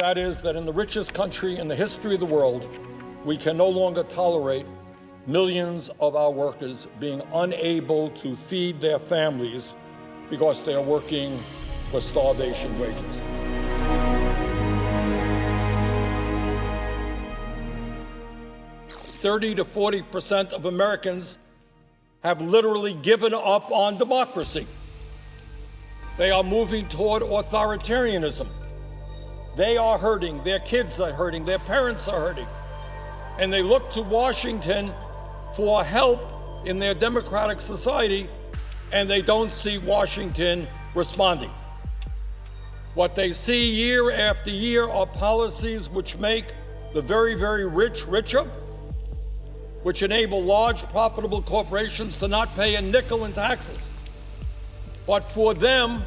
That is, that in the richest country in the history of the world, we can no longer tolerate millions of our workers being unable to feed their families because they are working for starvation wages. "30 to 40% of Americans have literally given up on democracy. They are moving toward authoritarianism. They are hurting, their kids are hurting, their parents are hurting. And they look to Washington for help in their democratic society, and they don't see Washington responding. What they see year after year are policies which make the very, very rich richer, which enable large profitable corporations to not pay a nickel in taxes. But for them,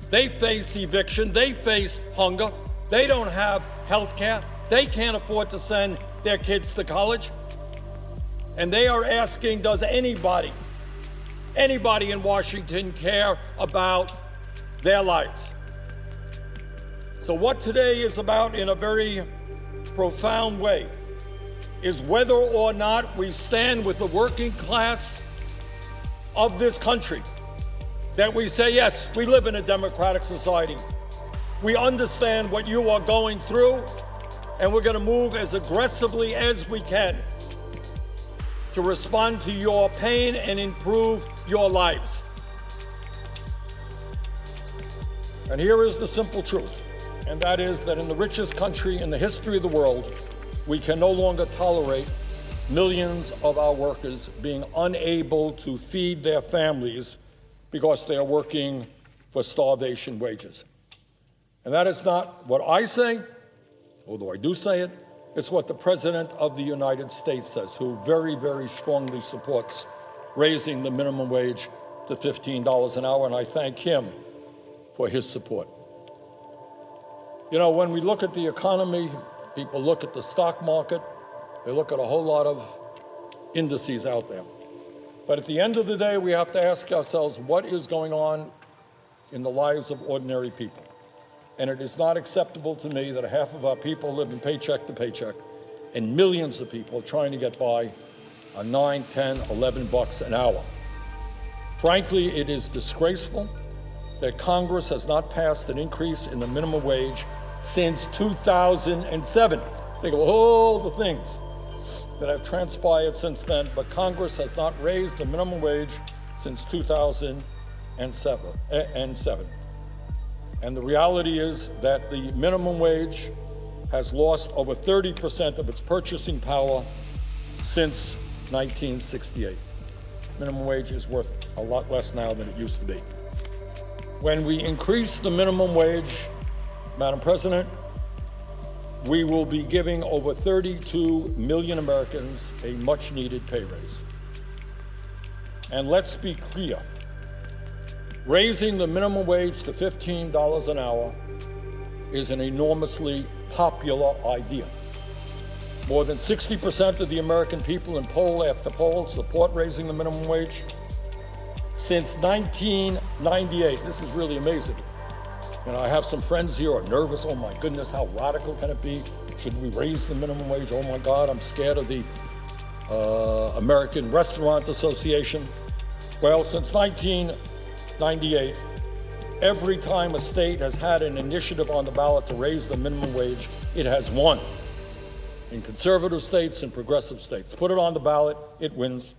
they face eviction, they face hunger, they don't have health care, they can't afford to send their kids to college. And they are asking, does anybody in Washington care about their lives? So what today is about in a very profound way is whether or not we stand with the working class of this country, that we say, yes, we live in a democratic society. We understand what you are going through, and we're going to move as aggressively as we can to respond to your pain and improve your lives. And here is the simple truth, and that is that in the richest country in the history of the world, we can no longer tolerate millions of our workers being unable to feed their families because they are working for starvation wages. And that is not what I say, although I do say it. It's what the President of the United States says, who very, very strongly supports raising the minimum wage to $15 an hour, and I thank him for his support. You know, when we look at the economy, people look at the stock market, they look at a whole lot of indices out there. But at the end of the day, we have to ask ourselves, what is going on in the lives of ordinary people? And it is not acceptable to me that half of our people live in paycheck to paycheck, and millions of people are trying to get by on $9, $10, $11 an hour. Frankly, it is disgraceful that Congress has not passed an increase in the minimum wage since 2007. Think of all the things that have transpired since then, but Congress has not raised the minimum wage since 2007. And the reality is that the minimum wage has lost over 30% of its purchasing power since 1968. Minimum wage is worth a lot less now than it used to be. When we increase the minimum wage, Madam President, we will be giving over 32 million Americans a much-needed pay raise. And let's be clear, raising the minimum wage to $15 an hour is an enormously popular idea. More than 60% of the American people in poll after poll support raising the minimum wage. Since 1998, this is really amazing. You know, I have some friends here who are nervous. Oh my goodness, how radical can it be? Should we raise the minimum wage? Oh my God, I'm scared of the American Restaurant Association. Well, since 1998, every time a state has had an initiative on the ballot to raise the minimum wage, it has won. In conservative states and progressive states. Put it on the ballot, it wins.